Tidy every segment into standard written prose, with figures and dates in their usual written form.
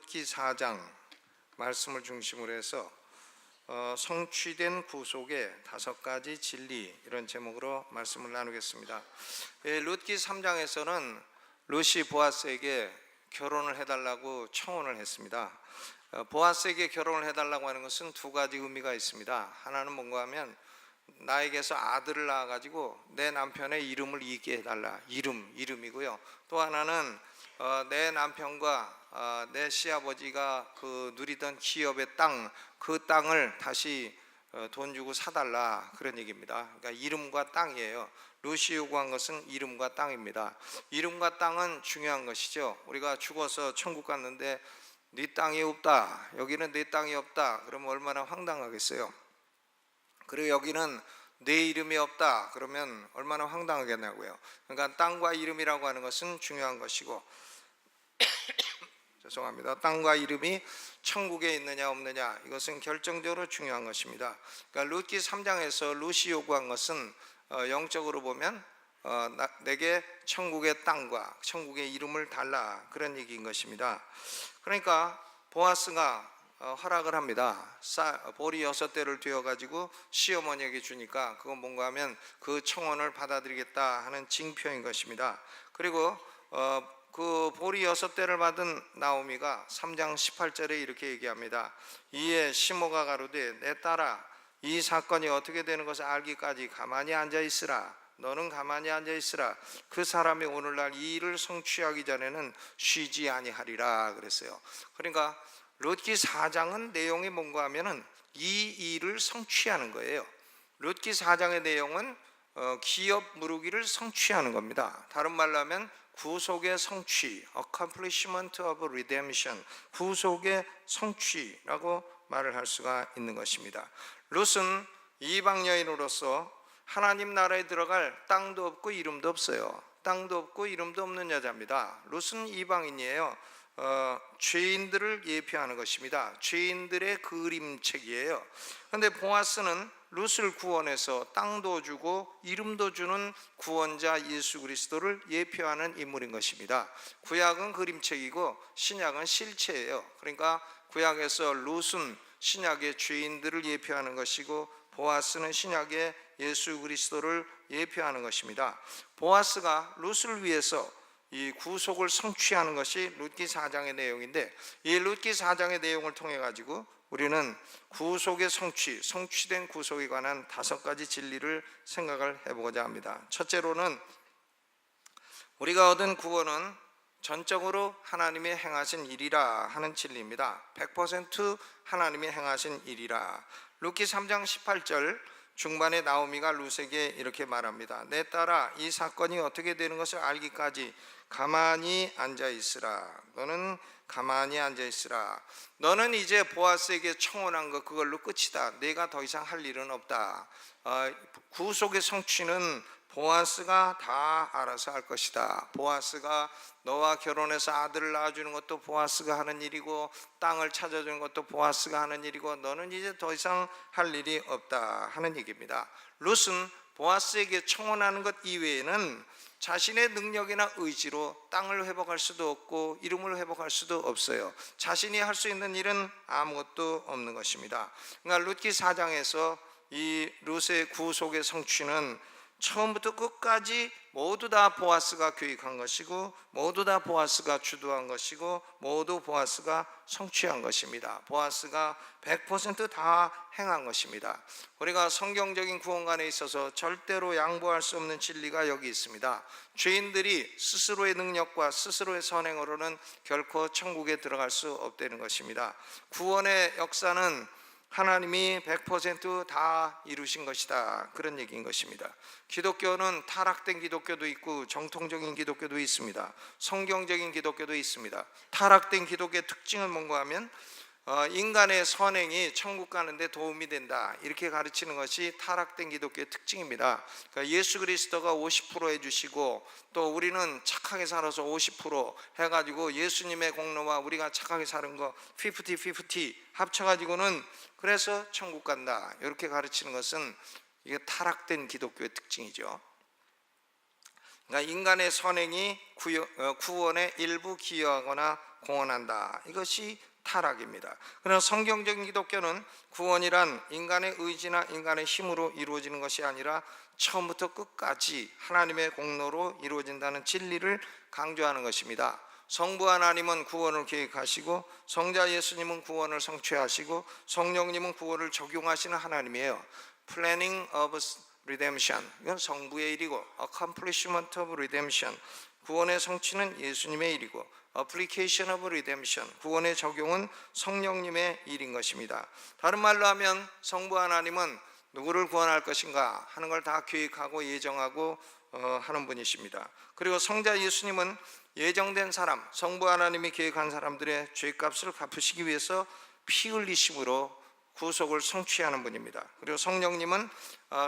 룻기 4장 말씀을 중심으로 해서 성취된 구속의 5가지 진리, 이런 제목으로 말씀을 나누겠습니다. 룻기 3장에서는 룻이 보아스에게 결혼을 해달라고 청혼을 했습니다. 보아스에게 결혼을 해달라고 하는 것은 2가지 의미가 있습니다. 하나는 뭔가 하면 나에게서 아들을 낳아가지고 내 남편의 이름을 잇게 해달라, 이름이고요. 또 하나는 내 남편과 내 시아버지가 누리던 기업의 땅, 그 땅을 다시 돈 주고 사달라, 그런 얘기입니다. 그러니까 이름과 땅이에요. 룻이 요구한 것은 이름과 땅입니다. 이름과 땅은 중요한 것이죠. 우리가 죽어서 천국 갔는데 네 땅이 없다, 여기는 내 땅이 없다, 그러면 얼마나 황당하겠어요. 그리고 여기는 내 이름이 없다, 그러면 얼마나 황당하겠냐고요. 그러니까 땅과 이름이라고 하는 것은 중요한 것이고 죄송합니다. 땅과 이름이 천국에 있느냐 없느냐, 이것은 결정적으로 중요한 것입니다. 그러니까 룻기 3장에서 룻이 요구한 것은 영적으로 보면 내게 천국의 땅과 천국의 이름을 달라, 그런 얘기인 것입니다. 그러니까 보아스가 허락을 합니다. 보리 6대를 되어가지고 시어머니에게 주니까 그건 뭔가 하면 그 청혼을 받아들이겠다 하는 징표인 것입니다. 그리고 그 보리 6대를 받은 나오미가 3장 18절에 이렇게 얘기합니다. 이에 시모가 가로되 내 딸아, 이 사건이 어떻게 되는 것을 알기까지 가만히 앉아있으라. 너는 가만히 앉아있으라. 그 사람이 오늘날 이 일을 성취하기 전에는 쉬지 아니하리라 그랬어요. 그러니까 룻기 4장은 내용이 뭔가 하면은 이 일을 성취하는 거예요. 룻기 4장의 내용은 기업 무르기를 성취하는 겁니다. 다른 말로 하면 구속의 성취, accomplishment of redemption, 구속의 성취라고 말을 할 수가 있는 것입니다. 룻은 이방 여인으로서 하나님 나라에 들어갈 땅도 없고 이름도 없어요. 땅도 없고 이름도 없는 여자입니다. 룻은 이방인이에요. 죄인들을 예표하는 것입니다. 죄인들의 그림책이에요. 그런데 보아스는 룻을 구원해서 땅도 주고 이름도 주는 구원자 예수 그리스도를 예표하는 인물인 것입니다. 구약은 그림책이고 신약은 실체예요. 그러니까 구약에서 룻은 신약의 죄인들을 예표하는 것이고 보아스는 신약의 예수 그리스도를 예표하는 것입니다. 보아스가 룻을 위해서 이 구속을 성취하는 것이 룻기 4장의 내용인데, 이 룻기 4장의 내용을 통해 가지고 우리는 구속의 성취된 구속에 관한 5가지 진리를 생각을 해보고자 합니다. 첫째로는 우리가 얻은 구원은 전적으로 하나님이 행하신 일이라 하는 진리입니다. 100% 하나님이 행하신 일이라. 룻기 3장 18절 중반에 나오미가 룻에게 이렇게 말합니다. 내 딸아, 이 사건이 어떻게 되는 것을 알기까지 가만히 앉아있으라. 너는 가만히 앉아있으라. 너는 이제 보아스에게 청혼한 것 그걸로 끝이다. 내가 더 이상 할 일은 없다. 구속의 성취는 보아스가 다 알아서 할 것이다. 보아스가 너와 결혼해서 아들을 낳아주는 것도 보아스가 하는 일이고, 땅을 찾아주는 것도 보아스가 하는 일이고, 너는 이제 더 이상 할 일이 없다 하는 얘기입니다. 룻은 보아스에게 청혼하는 것 이외에는 자신의 능력이나 의지로 땅을 회복할 수도 없고 이름을 회복할 수도 없어요. 자신이 할 수 있는 일은 아무것도 없는 것입니다. 그러니까 룻기 4장에서 이 룻의 구속의 성취는 처음부터 끝까지 모두 다 보아스가 계획한 것이고, 모두 다 보아스가 주도한 것이고, 모두 보아스가 성취한 것입니다. 보아스가 100% 다 행한 것입니다. 우리가 성경적인 구원관에 있어서 절대로 양보할 수 없는 진리가 여기 있습니다. 죄인들이 스스로의 능력과 스스로의 선행으로는 결코 천국에 들어갈 수 없다는 것입니다. 구원의 역사는 하나님이 100% 다 이루신 것이다, 그런 얘기인 것입니다. 기독교는 타락된 기독교도 있고 정통적인 기독교도 있습니다. 성경적인 기독교도 있습니다. 타락된 기독교의 특징은 뭔가 하면 인간의 선행이 천국 가는데 도움이 된다, 이렇게 가르치는 것이 타락된 기독교의 특징입니다. 그러니까 예수 그리스도가 50% 해주시고 또 우리는 착하게 살아서 50% 해가지고 예수님의 공로와 우리가 착하게 사는 거 50-50 합쳐가지고는 그래서 천국 간다, 이렇게 가르치는 것은 이게 타락된 기독교의 특징이죠. 그러니까 인간의 선행이 구원에 일부 기여하거나 공헌한다. 이것이 타락입니다. 그러나 성경적인 기독교는 구원이란 인간의 의지나 인간의 힘으로 이루어지는 것이 아니라 처음부터 끝까지 하나님의 공로로 이루어진다는 진리를 강조하는 것입니다. 성부 하나님은 구원을 계획하시고 성자 예수님은 구원을 성취하시고 성령님은 구원을 적용하시는 하나님이에요. Planning of Redemption, 이건 성부의 일이고 Accomplishment of Redemption, 구원의 성취는 예수님의 일이고 Application of Redemption, 구원의 적용은 성령님의 일인 것입니다. 다른 말로 하면 성부 하나님은 누구를 구원할 것인가 하는 걸 다 계획하고 예정하고 하는 분이십니다. 그리고 성자 예수님은 예정된 사람, 성부 하나님이 계획한 사람들의 죄값을 갚으시기 위해서 피 흘리심으로 구속을 성취하는 분입니다. 그리고 성령님은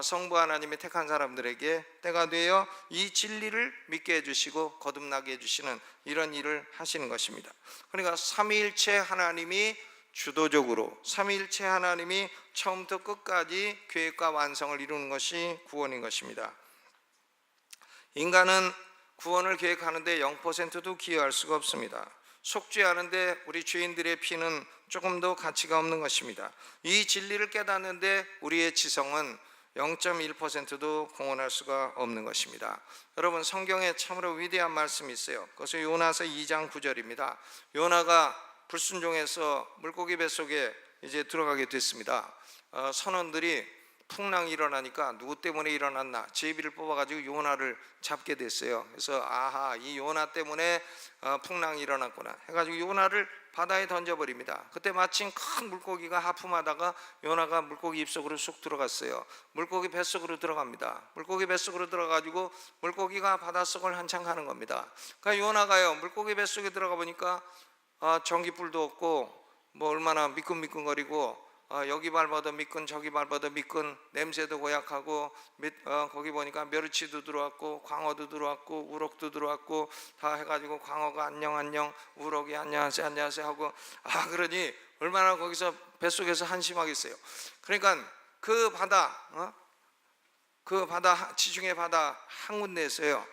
성부 하나님이 택한 사람들에게 때가 되어 이 진리를 믿게 해주시고 거듭나게 해주시는 이런 일을 하시는 것입니다. 그러니까 삼위일체 하나님이 주도적으로, 삼위일체 하나님이 처음부터 끝까지 계획과 완성을 이루는 것이 구원인 것입니다. 인간은 구원을 계획하는데 0%도 기여할 수가 없습니다. 속죄하는데 우리 죄인들의 피는 조금 더 가치가 없는 것입니다. 이 진리를 깨닫는데 우리의 지성은 0.1%도 공헌할 수가 없는 것입니다. 여러분, 성경에 참으로 위대한 말씀이 있어요. 그것은 요나서 2장 9절입니다. 요나가 불순종해서 물고기 뱃속에 이제 들어가게 됐습니다. 선원들이 풍랑이 일어나니까 누구 때문에 일어났나 제비를 뽑아가지고 요나를 잡게 됐어요. 그래서 아하, 이 요나 때문에 풍랑이 일어났구나 해가지고 요나를 바다에 던져버립니다. 그때 마침 큰 물고기가 하품하다가 요나가 물고기 입속으로 쑥 들어갔어요. 물고기 뱃속으로 들어갑니다. 물고기 뱃속으로 들어가지고 물고기가 바닷속을 한참 가는 겁니다. 그러니까 요나가요, 물고기 뱃속에 들어가 보니까 전기불도 없고 뭐 얼마나 미끈미끈거리고 여기 밟아도 미끈 저기 밟아도 미끈, 냄새도 고약하고 거기 보니까 멸치도 들어왔고 광어도 들어왔고 우럭도 들어왔고 다 해가지고 광어가 안녕 안녕, 우럭이 안녕하세요 안녕하세요 하고 그러니 얼마나 거기서 뱃속에서 한심하겠어요. 그러니까 그 바다 지중해 바다 한 군데에서요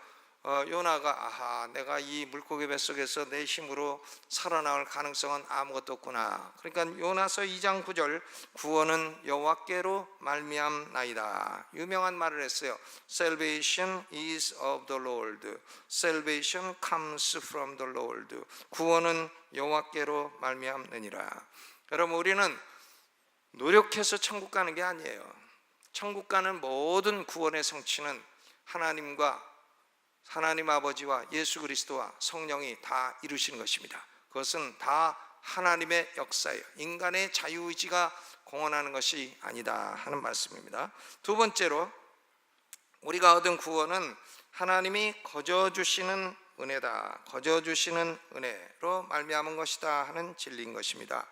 요나가 내가 이 물고기 뱃속에서 내 힘으로 살아나올 가능성은 아무것도 없구나. 그러니까 요나서 2장 9절, 구원은 여호와께로 말미암나이다, 유명한 말을 했어요. Salvation is of the Lord. Salvation comes from the Lord. 구원은 여호와께로 말미암느니라. 여러분, 우리는 노력해서 천국 가는 게 아니에요. 천국 가는 모든 구원의 성취는 하나님 아버지와 예수 그리스도와 성령이 다 이루시는 것입니다. 그것은 다 하나님의 역사예요. 인간의 자유의지가 공헌하는 것이 아니다 하는 말씀입니다. 두 번째로, 우리가 얻은 구원은 하나님이 거저주시는 은혜다, 거저주시는 은혜로 말미암은 것이다 하는 진리인 것입니다.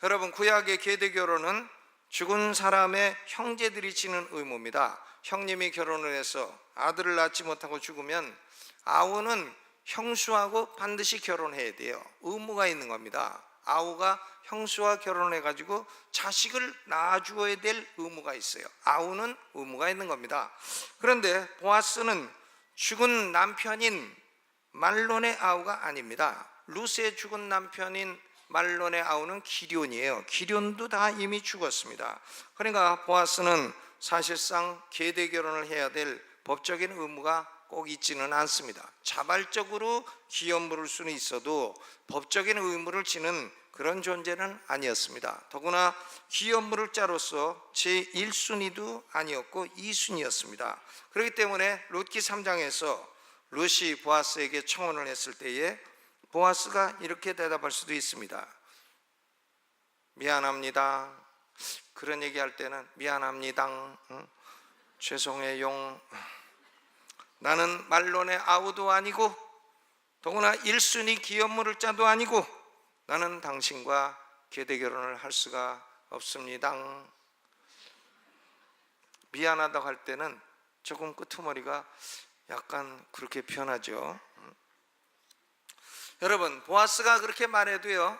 여러분, 구약의 계대결혼은 죽은 사람의 형제들이 지는 의무입니다. 형님이 결혼을 해서 아들을 낳지 못하고 죽으면 아우는 형수하고 반드시 결혼해야 돼요. 의무가 있는 겁니다. 아우가 형수와 결혼해가지고 자식을 낳아주어야 될 의무가 있어요. 아우는 의무가 있는 겁니다. 그런데 보아스는 죽은 남편인 말론의 아우가 아닙니다. 룻의 죽은 남편인 말론의 아우는 기럨이에요. 기럨도 다 이미 죽었습니다. 그러니까 보아스는 사실상 계대 결혼을 해야 될 법적인 의무가 꼭 있지는 않습니다. 자발적으로 기업 물을 수는 있어도 법적인 의무를 지는 그런 존재는 아니었습니다. 더구나 기업 물을 자로서 제1순위도 아니었고 2순위였습니다. 그렇기 때문에 룻기 3장에서 룻이 보아스에게 청혼을 했을 때에 보아스가 이렇게 대답할 수도 있습니다. 미안합니다. 그런 얘기할 때는 미안합니다. 죄송해요. 나는 말론의 아우도 아니고 더구나 1순위 기업 물을 자도 아니고 나는 당신과 계대 결혼을 할 수가 없습니다. 미안하다고 할 때는 조금 끄트머리가 약간 그렇게 표현하죠. 여러분, 보아스가 그렇게 말해도요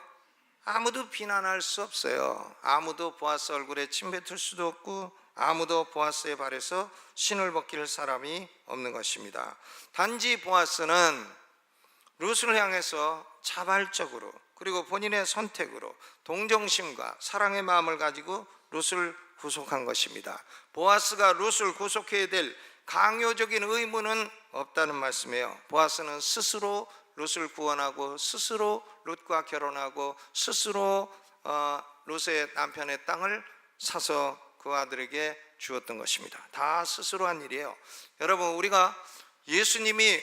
아무도 비난할 수 없어요. 아무도 보아스 얼굴에 침 뱉을 수도 없고 아무도 보아스의 발에서 신을 벗길 사람이 없는 것입니다. 단지 보아스는 룻을 향해서 자발적으로 그리고 본인의 선택으로 동정심과 사랑의 마음을 가지고 룻을 구속한 것입니다. 보아스가 룻을 구속해야 될 강요적인 의무는 없다는 말씀이에요. 보아스는 스스로 룻을 구원하고 스스로 룻과 결혼하고 스스로 룻의 남편의 땅을 사서 그 아들에게 주었던 것입니다. 다 스스로 한 일이에요. 여러분, 우리가 예수님이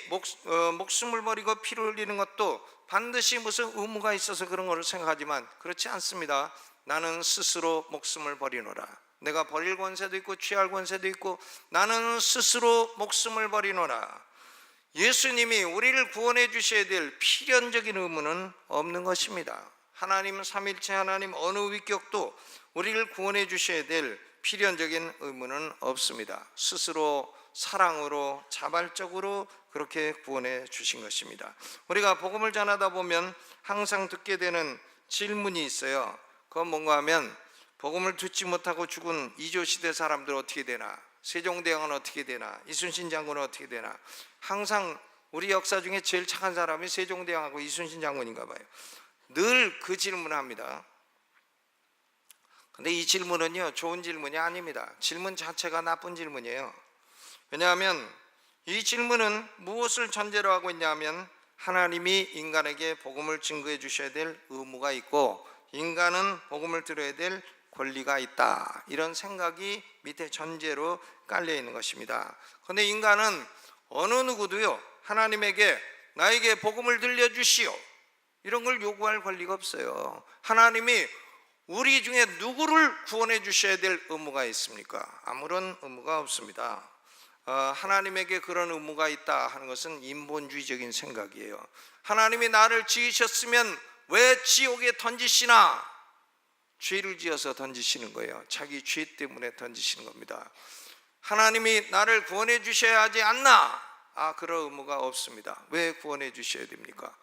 목숨을 버리고 피를 흘리는 것도 반드시 무슨 의무가 있어서 그런 것을 생각하지만 그렇지 않습니다. 나는 스스로 목숨을 버리노라. 내가 버릴 권세도 있고 취할 권세도 있고 나는 스스로 목숨을 버리노라. 예수님이 우리를 구원해 주셔야 될 필연적인 의무는 없는 것입니다. 하나님 삼일체 하나님 어느 위격도 우리를 구원해 주셔야 될 필연적인 의무는 없습니다. 스스로 사랑으로 자발적으로 그렇게 구원해 주신 것입니다. 우리가 복음을 전하다 보면 항상 듣게 되는 질문이 있어요. 그건 뭔가 하면 복음을 듣지 못하고 죽은 이조시대 사람들 어떻게 되나, 세종대왕은 어떻게 되나, 이순신 장군은 어떻게 되나. 항상 우리 역사 중에 제일 착한 사람이 세종대왕하고 이순신 장군인가 봐요. 늘 그 질문을 합니다. 근데 이 질문은요, 좋은 질문이 아닙니다. 질문 자체가 나쁜 질문이에요. 왜냐하면 이 질문은 무엇을 전제로 하고 있냐면 하나님이 인간에게 복음을 증거해 주셔야 될 의무가 있고 인간은 복음을 들어야 될 권리가 있다, 이런 생각이 밑에 전제로 깔려 있는 것입니다. 그런데 인간은 어느 누구도요, 하나님에게 나에게 복음을 들려주시오 이런 걸 요구할 권리가 없어요. 하나님이 우리 중에 누구를 구원해 주셔야 될 의무가 있습니까? 아무런 의무가 없습니다. 하나님에게 그런 의무가 있다 하는 것은 인본주의적인 생각이에요. 하나님이 나를 지으셨으면 왜 지옥에 던지시나? 죄를 지어서 던지시는 거예요. 자기 죄 때문에 던지시는 겁니다. 하나님이 나를 구원해 주셔야 하지 않나? 그런 의무가 없습니다. 왜 구원해 주셔야 됩니까?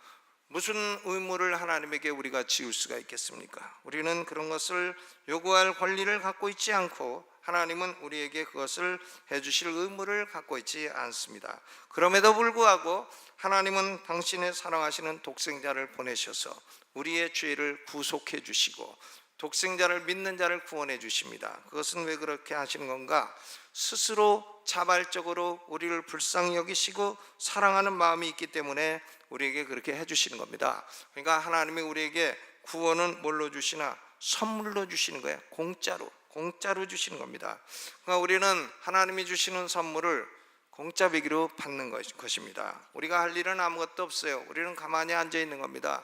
무슨 의무를 하나님에게 우리가 지을 수가 있겠습니까? 우리는 그런 것을 요구할 권리를 갖고 있지 않고 하나님은 우리에게 그것을 해주실 의무를 갖고 있지 않습니다. 그럼에도 불구하고 하나님은 당신의 사랑하시는 독생자를 보내셔서 우리의 죄를 구속해 주시고 독생자를 믿는 자를 구원해 주십니다. 그것은 왜 그렇게 하시는 건가? 스스로 자발적으로 우리를 불쌍히 여기시고 사랑하는 마음이 있기 때문에 우리에게 그렇게 해주시는 겁니다. 그러니까 하나님이 우리에게 구원은 뭘로 주시나? 선물로 주시는 거예요. 공짜로 주시는 겁니다. 그러니까 우리는 하나님이 주시는 선물을 공짜배기로 받는 것입니다. 우리가 할 일은 아무것도 없어요. 우리는 가만히 앉아 있는 겁니다.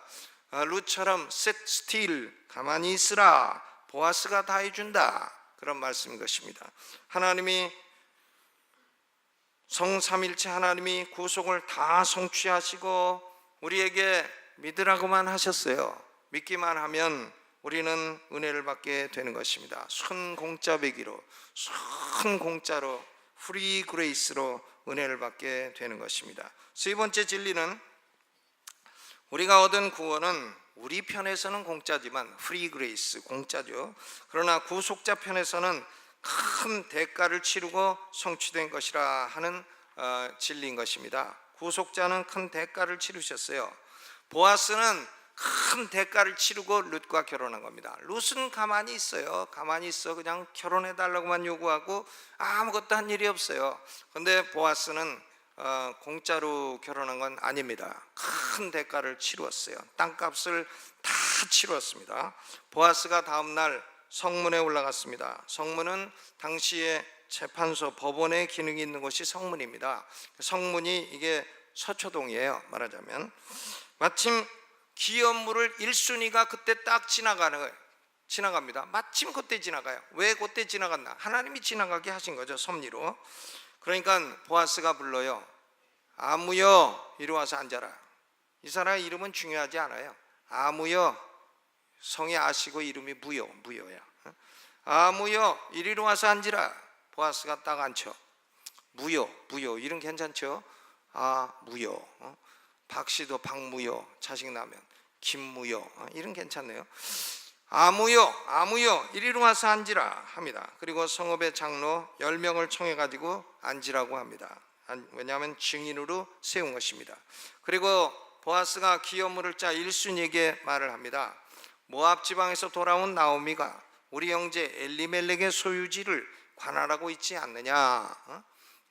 룻처럼 sit still, 가만히 있으라, 보아스가 다 해준다, 그런 말씀인 것입니다. 하나님이 성삼일체 하나님이 구속을 다 성취하시고 우리에게 믿으라고만 하셨어요. 믿기만 하면 우리는 은혜를 받게 되는 것입니다. 순 공짜배기로, 순 공짜로, 프리 그레이스로 은혜를 받게 되는 것입니다. 세 번째 진리는 우리가 얻은 구원은 우리 편에서는 공짜지만 프리 그레이스, 공짜죠. 그러나 구속자 편에서는 큰 대가를 치르고 성취된 것이라 하는 진리인 것입니다. 구속자는 큰 대가를 치르셨어요. 보아스는 큰 대가를 치르고 룻과 결혼한 겁니다. 룻은 가만히 있어요. 가만히 있어. 그냥 결혼해달라고만 요구하고 아무것도 한 일이 없어요. 그런데 보아스는 공짜로 결혼한 건 아닙니다. 큰 대가를 치루었어요. 땅값을 다 치루었습니다. 보아스가 다음날 성문에 올라갔습니다. 성문은 당시에 재판소, 법원의 기능이 있는 곳이 성문입니다. 성문이 이게 서초동이에요. 말하자면 마침 기업물을 1순위가 그때 딱 지나갑니다. 마침 그때 지나가요. 왜 그때 지나갔나? 하나님이 지나가게 하신 거죠, 섭리로. 그러니까 보아스가 불러요. 아무여, 이리 와서 앉아라. 이 사람의 이름은 중요하지 않아요. 아무여, 성이 아시고 이름이 무여야. 아무여, 이리로 와서 앉으라. 보아스가 딱 앉혀. 무여, 이름 괜찮죠? 무여. 박씨도 박무여, 자식 나면 김무여, 이름 괜찮네요. 아무여, 이리로 와서 앉으라 합니다. 그리고 성읍의 장로 10명을 청해가지고 앉으라고 합니다. 왜냐하면 증인으로 세운 것입니다. 그리고 보아스가 기업 물을 자 1순위에게 말을 합니다. 모압 지방에서 돌아온 나오미가 우리 형제 엘리멜렉의 소유지를 관할하고 있지 않느냐.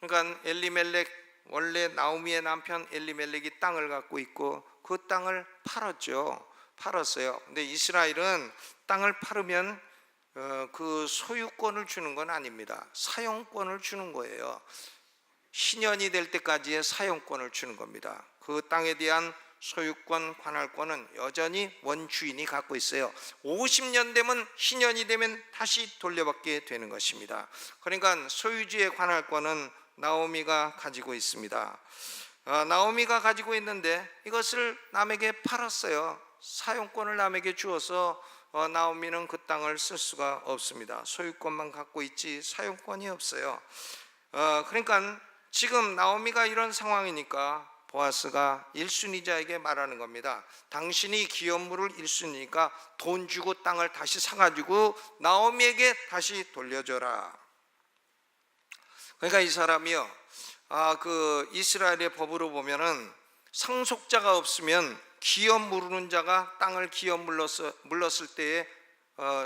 그러니까 엘리멜렉, 원래 나오미의 남편 엘리멜렉이 땅을 갖고 있고 그 땅을 팔았어요. 근데 이스라엘은 땅을 팔으면 그 소유권을 주는 건 아닙니다. 사용권을 주는 거예요. 신년이 될 때까지의 사용권을 주는 겁니다. 그 땅에 대한 소유권, 관할권은 여전히 원주인이 갖고 있어요. 50년 되면, 신년이 되면 다시 돌려받게 되는 것입니다. 그러니까 소유지의 관할권은 나오미가 가지고 있습니다. 나오미가 가지고 있는데 이것을 남에게 팔았어요. 사용권을 남에게 주어서 나오미는 그 땅을 쓸 수가 없습니다. 소유권만 갖고 있지 사용권이 없어요. 그러니까 지금 나오미가 이런 상황이니까 보아스가 1순위자에게 말하는 겁니다. 당신이 기업물을 1순위니까 돈 주고 땅을 다시 사가지고 나오미에게 다시 돌려줘라. 그러니까 이 사람이요, 그 이스라엘의 법으로 보면은 상속자가 없으면 기업 물르는 자가 땅을 기업 물렀을 때에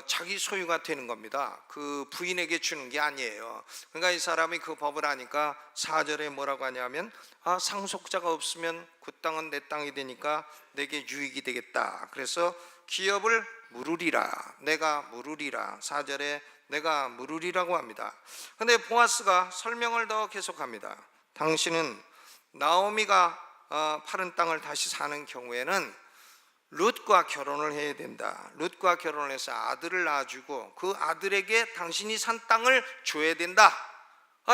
자기 소유가 되는 겁니다. 그 부인에게 주는 게 아니에요. 그러니까 이 사람이 그 법을 아니까 4절에 뭐라고 하냐면 상속자가 없으면 그 땅은 내 땅이 되니까 내게 유익이 되겠다. 그래서 기업을 물으리라, 내가 물으리라. 4절에 내가 물으리라고 합니다. 그런데 보아스가 설명을 더 계속합니다. 당신은 나오미가 파른 땅을 다시 사는 경우에는 룻과 결혼을 해야 된다. 룻과 결혼을 해서 아들을 낳아주고 그 아들에게 당신이 산 땅을 줘야 된다.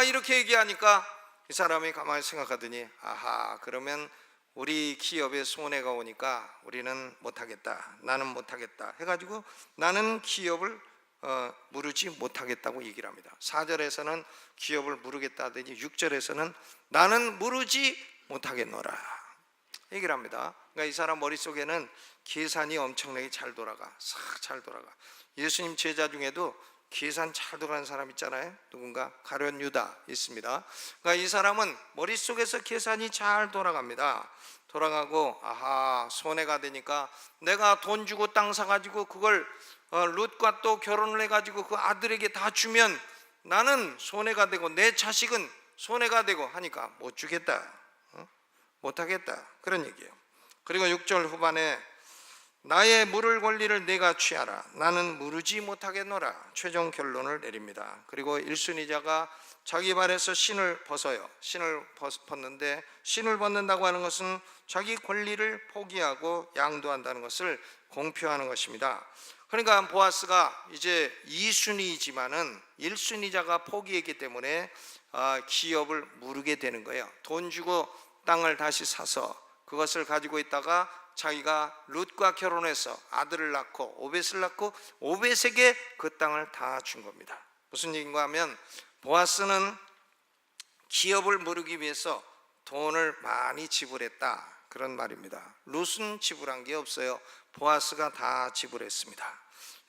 이렇게 얘기하니까 이 사람이 가만히 생각하더니 그러면 우리 기업에 손해가 오니까 우리는 못하겠다, 나는 못하겠다 해가지고 나는 기업을 무르지 못하겠다고 얘기를 합니다. 4절에서는 기업을 무르겠다 하더니 6절에서는 나는 무르지 못하겠노라 얘기를 합니다. 그러니까 이 사람 머릿속에는 계산이 엄청나게 잘 돌아가, 싹 잘 돌아가. 예수님 제자 중에도 계산 잘 돌아가는 사람 있잖아요. 누군가 가룟 유다 있습니다. 그러니까 이 사람은 머릿속에서 계산이 잘 돌아갑니다. 돌아가고 손해가 되니까 내가 돈 주고 땅 사가지고 그걸 룻과 또 결혼을 해가지고 그 아들에게 다 주면 나는 손해가 되고 내 자식은 손해가 되고 하니까 못 주겠다, 못하겠다, 그런 얘기예요. 그리고 6절 후반에 나의 물을 권리를 내가 취하라, 나는 무르지 못하겠노라, 최종 결론을 내립니다. 그리고 1순위자가 자기 발에서 신을 벗어요. 신을 벗는데, 신을 벗는다고 하는 것은 자기 권리를 포기하고 양도한다는 것을 공표하는 것입니다. 그러니까 보아스가 이제 2순위이지만은 1순위자가 포기했기 때문에 기업을 무르게 되는 거예요. 돈 주고 땅을 다시 사서 그것을 가지고 있다가 자기가 룻과 결혼해서 아들을 낳고 오벳을 낳고 오벳에게 그 땅을 다 준 겁니다. 무슨 얘기인가 하면 보아스는 기업을 무르기 위해서 돈을 많이 지불했다, 그런 말입니다. 룻은 지불한 게 없어요. 보아스가 다 지불했습니다.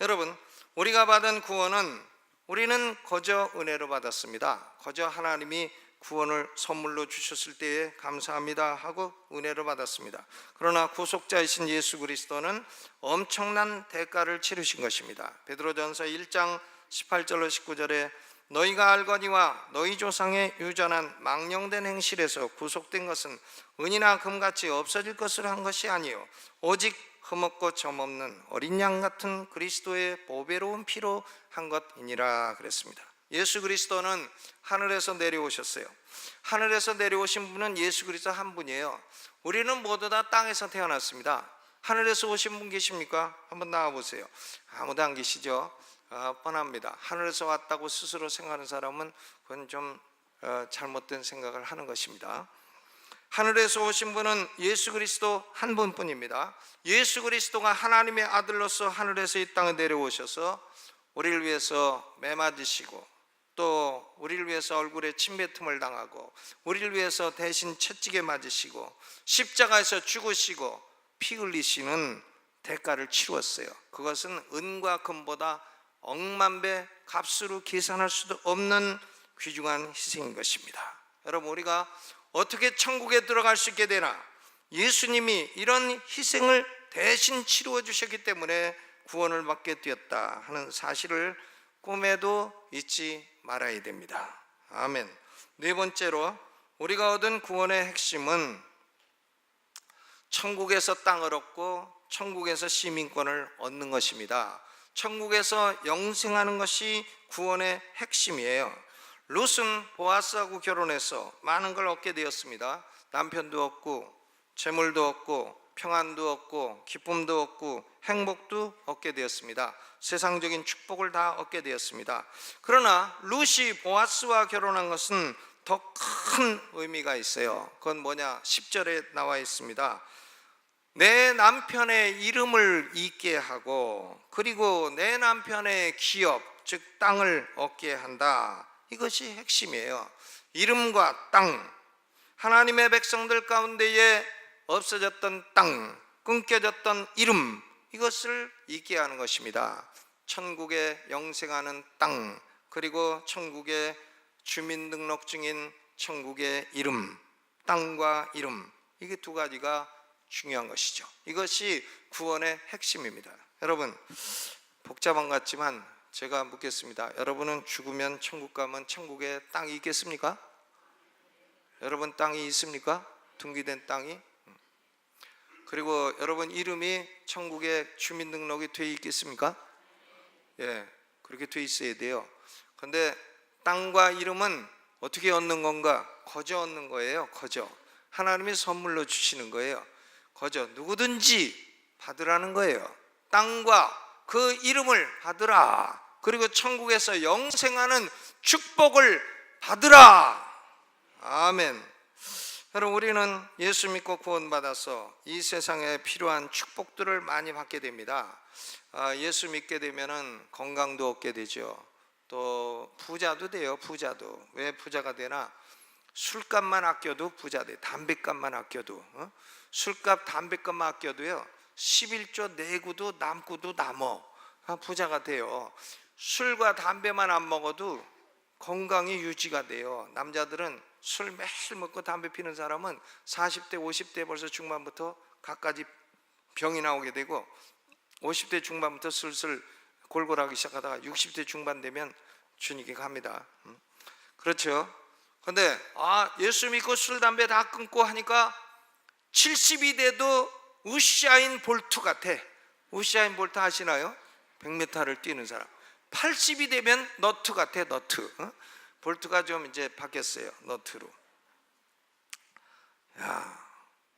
여러분, 우리가 받은 구원은 우리는 거저 은혜로 받았습니다. 거저 하나님이 구원을 선물로 주셨을 때에 감사합니다 하고 은혜로 받았습니다. 그러나 구속자이신 예수 그리스도는 엄청난 대가를 치르신 것입니다. 베드로전서 1장 18절로 19절에 너희가 알거니와 너희 조상의 유전한 망령된 행실에서 구속된 것은 은이나 금같이 없어질 것으로 한 것이 아니요 오직 흠없고 점없는 어린 양 같은 그리스도의 보배로운 피로 한 것이니라 그랬습니다. 예수 그리스도는 하늘에서 내려오셨어요. 하늘에서 내려오신 분은 예수 그리스도 한 분이에요. 우리는 모두 다 땅에서 태어났습니다. 하늘에서 오신 분 계십니까? 한번 나와보세요. 아무도 안 계시죠? 뻔합니다. 하늘에서 왔다고 스스로 생각하는 사람은 그건 좀 잘못된 생각을 하는 것입니다. 하늘에서 오신 분은 예수 그리스도 한 분뿐입니다. 예수 그리스도가 하나님의 아들로서 하늘에서 이 땅에 내려오셔서 우리를 위해서 매 맞으시고 또 우리를 위해서 얼굴에 침뱉음을 당하고 우리를 위해서 대신 채찍에 맞으시고 십자가에서 죽으시고 피 흘리시는 대가를 치루었어요. 그것은 은과 금보다 억만 배 값으로 계산할 수도 없는 귀중한 희생인 것입니다. 여러분, 우리가 어떻게 천국에 들어갈 수 있게 되나? 예수님이 이런 희생을 대신 치루어 주셨기 때문에 구원을 받게 되었다 하는 사실을 꿈에도 잊지 말아야 됩니다. 아멘. 네 번째로 우리가 얻은 구원의 핵심은 천국에서 땅을 얻고 천국에서 시민권을 얻는 것입니다. 천국에서 영생하는 것이 구원의 핵심이에요. 룻은 보아스하고 결혼해서 많은 걸 얻게 되었습니다. 남편도 얻고 재물도 얻고 평안도 얻고 기쁨도 얻고 행복도 얻게 되었습니다. 세상적인 축복을 다 얻게 되었습니다. 그러나 룻이 보아스와 결혼한 것은 더 큰 의미가 있어요. 그건 뭐냐? 10절에 나와 있습니다. 내 남편의 이름을 잊게 하고 그리고 내 남편의 기업 즉 땅을 얻게 한다. 이것이 핵심이에요. 이름과 땅, 하나님의 백성들 가운데에 없어졌던 땅, 끊겨졌던 이름, 이것을 잊게 하는 것입니다. 천국에 영생하는 땅, 그리고 천국의 주민등록증인 천국의 이름, 땅과 이름, 이게 두 가지가 중요한 것이죠. 이것이 구원의 핵심입니다. 여러분, 복잡한 것 같지만 제가 묻겠습니다. 여러분은 죽으면 천국 가면 천국에 땅이 있겠습니까? 여러분 땅이 있습니까? 등기된 땅이? 그리고 여러분 이름이 천국에 주민등록이 돼 있겠습니까? 예, 그렇게 돼 있어야 돼요. 그런데 땅과 이름은 어떻게 얻는 건가? 거저 얻는 거예요. 거저. 하나님이 선물로 주시는 거예요. 거저. 누구든지 받으라는 거예요. 땅과 그 이름을 받으라. 그리고 천국에서 영생하는 축복을 받으라. 아멘. 여러분, 우리는 예수 믿고 구원받아서 이 세상에 필요한 축복들을 많이 받게 됩니다. 예수 믿게 되면은 건강도 얻게 되죠. 또 부자도 돼요. 부자도. 왜 부자가 되나? 술값만 아껴도 부자 돼. 담배값만 아껴도, 술값 담배값만 아껴도요 11조 내구도 남고도 남어. 부자가 돼요. 술과 담배만 안 먹어도 건강이 유지가 돼요. 남자들은 술 매일 먹고 담배 피는 사람은 40대 50대 벌써 중반부터 갖가지 병이 나오게 되고 50대 중반부터 슬슬 골골하기 시작하다가 60대 중반 되면 주님께 갑니다. 그렇죠. 근데 예수 믿고 술 담배 다 끊고 하니까 70이 돼도 우샤인 볼트 같아. 우샤인 볼트 아시나요? 100m를 뛰는 사람. 80이 되면 너트 같아. 너트. 볼트가 좀 이제 바뀌었어요. 너트로. 야,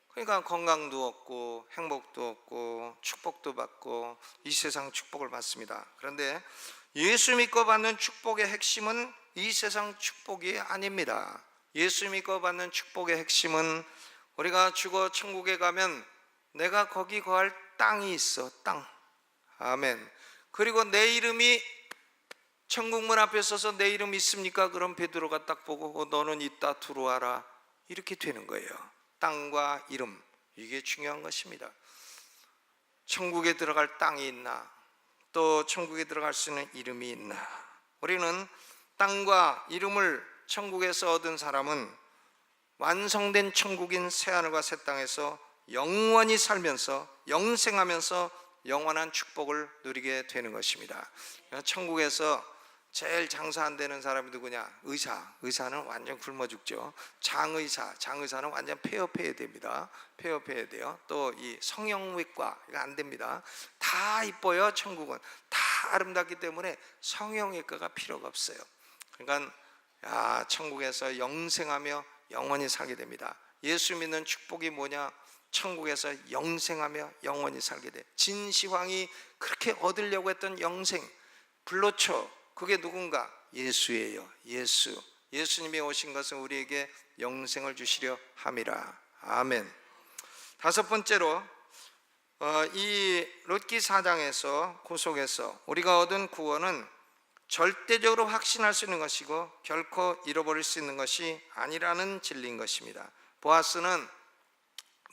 그러니까 건강도 얻고 행복도 얻고 축복도 받고 이 세상 축복을 받습니다. 그런데 예수 믿고 받는 축복의 핵심은 이 세상 축복이 아닙니다. 예수 믿고 받는 축복의 핵심은 우리가 죽어 천국에 가면 내가 거기 거할 땅이 있어. 땅. 아멘. 그리고 내 이름이 천국문 앞에 서서 내 이름 있습니까? 그럼 베드로가 딱 보고 너는 있다 들어와라. 이렇게 되는 거예요. 땅과 이름, 이게 중요한 것입니다. 천국에 들어갈 땅이 있나? 또 천국에 들어갈 수 있는 이름이 있나? 우리는 땅과 이름을 천국에서 얻은 사람은 완성된 천국인 새하늘과 새 땅에서 영원히 살면서 영생하면서 영원한 축복을 누리게 되는 것입니다. 천국에서 제일 장사 안 되는 사람이 누구냐? 의사는 완전 굶어 죽죠. 장의사는 완전 폐업해야 됩니다. 폐업해야 돼요. 또 이 성형외과, 이거 안 됩니다. 다 이뻐요. 천국은 다 아름답기 때문에 성형외과가 필요가 없어요. 그러니까 천국에서 영생하며 영원히 살게 됩니다. 예수 믿는 축복이 뭐냐? 천국에서 영생하며 영원히 살게 돼. 진시황이 그렇게 얻으려고 했던 영생, 불로초, 그게 누군가? 예수예요. 예수님이 오신 것은 우리에게 영생을 주시려 함이라. 아멘. 다섯 번째로 이 룻기 4장에서 구속에서 우리가 얻은 구원은 절대적으로 확신할 수 있는 것이고 결코 잃어버릴 수 있는 것이 아니라는 진리인 것입니다. 보아스는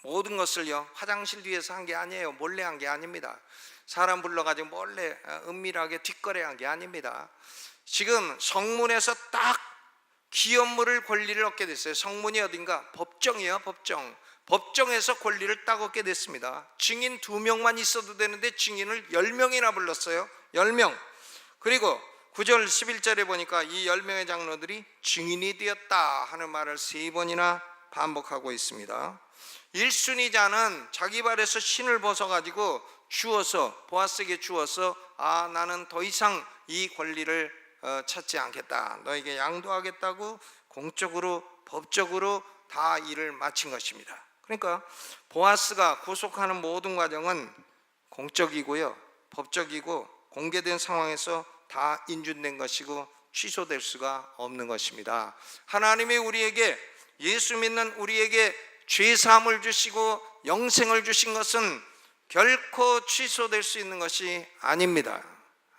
모든 것을요 화장실 뒤에서 한 게 아니에요. 몰래 한 게 아닙니다. 사람 불러가지고 몰래 은밀하게 뒷거래한 게 아닙니다. 지금 성문에서 딱 기업물을 권리를 얻게 됐어요. 성문이 어딘가? 법정이에요. 법정. 법정에서 권리를 따먹게 됐습니다. 증인 2명만 있어도 되는데 증인을 10명이나 불렀어요. 10명. 그리고 9절 11절에 보니까 이 10명의 장로들이 증인이 되었다 하는 말을 3번이나 반복하고 있습니다. 1순위자는 자기 발에서 신을 벗어가지고 보아스에게 주어서 나는 더 이상 이 권리를 찾지 않겠다, 너에게 양도하겠다고 공적으로 법적으로 다 일을 마친 것입니다. 그러니까 보아스가 구속하는 모든 과정은 공적이고요, 법적이고 공개된 상황에서 다 인준된 것이고 취소될 수가 없는 것입니다. 하나님이 우리에게, 예수 믿는 우리에게 죄사함을 주시고 영생을 주신 것은 결코 취소될 수 있는 것이 아닙니다.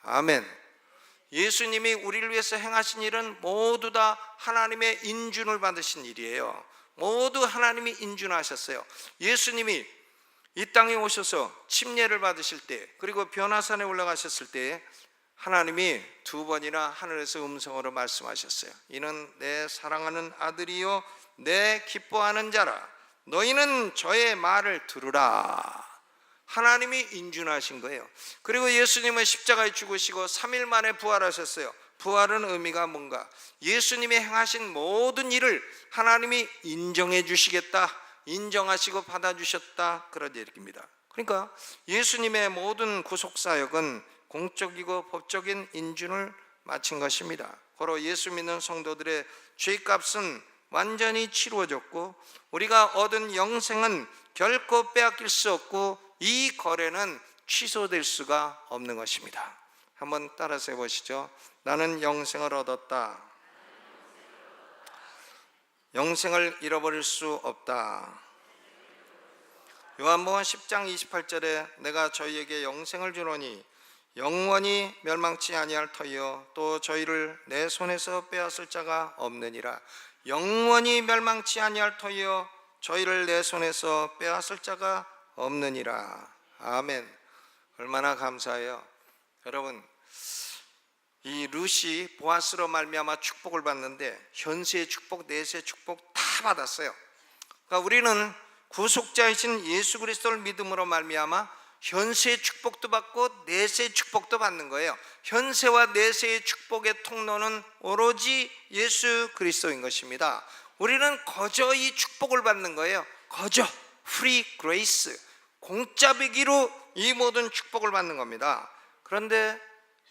아멘. 예수님이 우리를 위해서 행하신 일은 모두 다 하나님의 인준을 받으신 일이에요. 모두 하나님이 인준하셨어요. 예수님이 이 땅에 오셔서 침례를 받으실 때, 그리고 변화산에 올라가셨을 때 하나님이 2번이나 하늘에서 음성으로 말씀하셨어요. 이는 내 사랑하는 아들이요 내 기뻐하는 자라, 너희는 저의 말을 들으라. 하나님이 인준하신 거예요. 그리고 예수님은 십자가에 죽으시고 3일 만에 부활하셨어요. 부활은 의미가 뭔가? 예수님이 행하신 모든 일을 하나님이 인정해 주시겠다, 인정하시고 받아주셨다, 그런 얘기입니다. 그러니까 예수님의 모든 구속사역은 공적이고 법적인 인준을 마친 것입니다. 바로 예수 믿는 성도들의 죄값은 완전히 치루어졌고 우리가 얻은 영생은 결코 빼앗길 수 없고 이 거래는 취소될 수가 없는 것입니다. 한번 따라서 해보시죠. 나는 영생을 얻었다. 영생을 잃어버릴 수 없다. 요한복음 10장 28절에 내가 저희에게 영생을 주노니 영원히 멸망치 아니할 터이요 또 저희를 내 손에서 빼앗을 자가 없느니라. 영원히 멸망치 아니할 터이요 저희를 내 손에서 빼앗을 자가 없느니라. 아멘. 얼마나 감사해요. 여러분, 이 룻이 보아스로 말미암아 축복을 받는데 현세의 축복, 내세의 축복 다 받았어요. 그러니까 우리는 구속자이신 예수 그리스도를 믿음으로 말미암아 현세의 축복도 받고 내세의 축복도 받는 거예요. 현세와 내세의 축복의 통로는 오로지 예수 그리스도인 것입니다. 우리는 거저 이 축복을 받는 거예요. 거저, free grace, 공짜배기로 이 모든 축복을 받는 겁니다. 그런데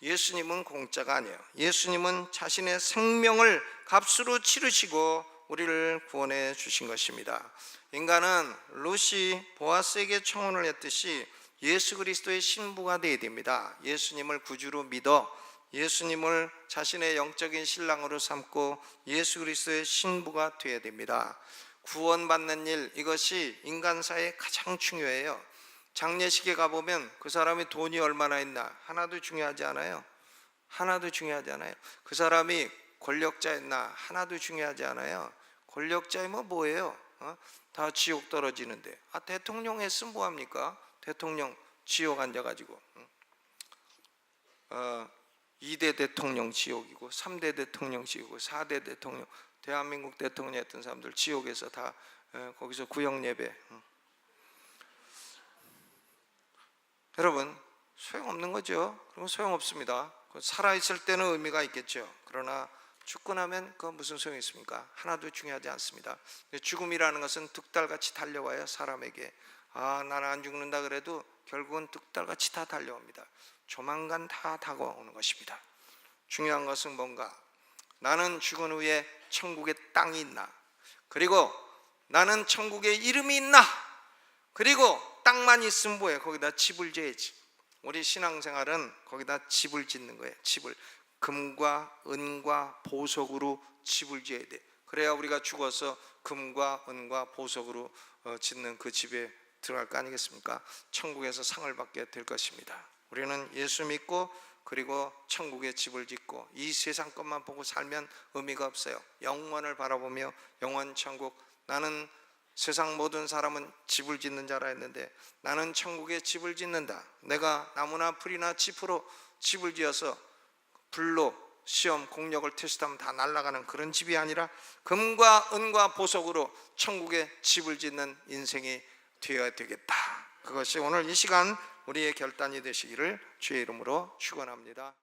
예수님은 공짜가 아니에요. 예수님은 자신의 생명을 값으로 치르시고 우리를 구원해 주신 것입니다. 인간은 룻이 보아스에게 청혼을 했듯이 예수 그리스도의 신부가 되어야 됩니다. 예수님을 구주로 믿어 예수님을 자신의 영적인 신랑으로 삼고 예수 그리스도의 신부가 되어야 됩니다. 구원받는 일, 이것이 인간사에 가장 중요해요. 장례식에 가보면 그 사람이 돈이 얼마나 있나 하나도 중요하지 않아요. 하나도 중요하지 않아요. 그 사람이 권력자였나 하나도 중요하지 않아요. 권력자이면 뭐예요? 다 지옥 떨어지는데. 대통령 했으면 뭐합니까? 대통령 지옥 앉아가지고 2대 대통령 지옥이고 3대 대통령 지옥이고 4대 대통령, 대한민국 대통령 했던 사람들 지옥에서 다 거기서 구역 예배. 여러분, 소용없는 거죠. 그럼 소용없습니다. 살아있을 때는 의미가 있겠죠. 그러나 죽고 나면 그 무슨 소용이 있습니까? 하나도 중요하지 않습니다. 죽음이라는 것은 득달같이 달려와요. 사람에게 나는 안 죽는다 그래도 결국은 득달같이 다 달려옵니다. 조만간 다 다가오는 것입니다. 중요한 것은 뭔가? 나는 죽은 후에 천국에 땅이 있나? 그리고 나는 천국에 이름이 있나? 그리고 땅만 있으면 뭐예요? 거기다 집을 지어야지. 우리 신앙생활은 거기다 집을 짓는 거예요. 집을 금과 은과 보석으로 집을 지어야 돼. 그래야 우리가 죽어서 금과 은과 보석으로 짓는 그 집에 들어갈 거 아니겠습니까? 천국에서 상을 받게 될 것입니다. 우리는 예수 믿고 그리고 천국에 집을 짓고 이 세상 것만 보고 살면 의미가 없어요. 영원을 바라보며 영원 천국. 나는 세상 모든 사람은 집을 짓는 자라 했는데 나는 천국에 집을 짓는다. 내가 나무나 풀이나 짚으로 집을 지어서 불로 시험 공력을 테스트하면 다 날아가는 그런 집이 아니라 금과 은과 보석으로 천국에 집을 짓는 인생이 되어야 되겠다. 그것이 오늘 이 시간 우리의 결단이 되시기를 주의 이름으로 축원합니다.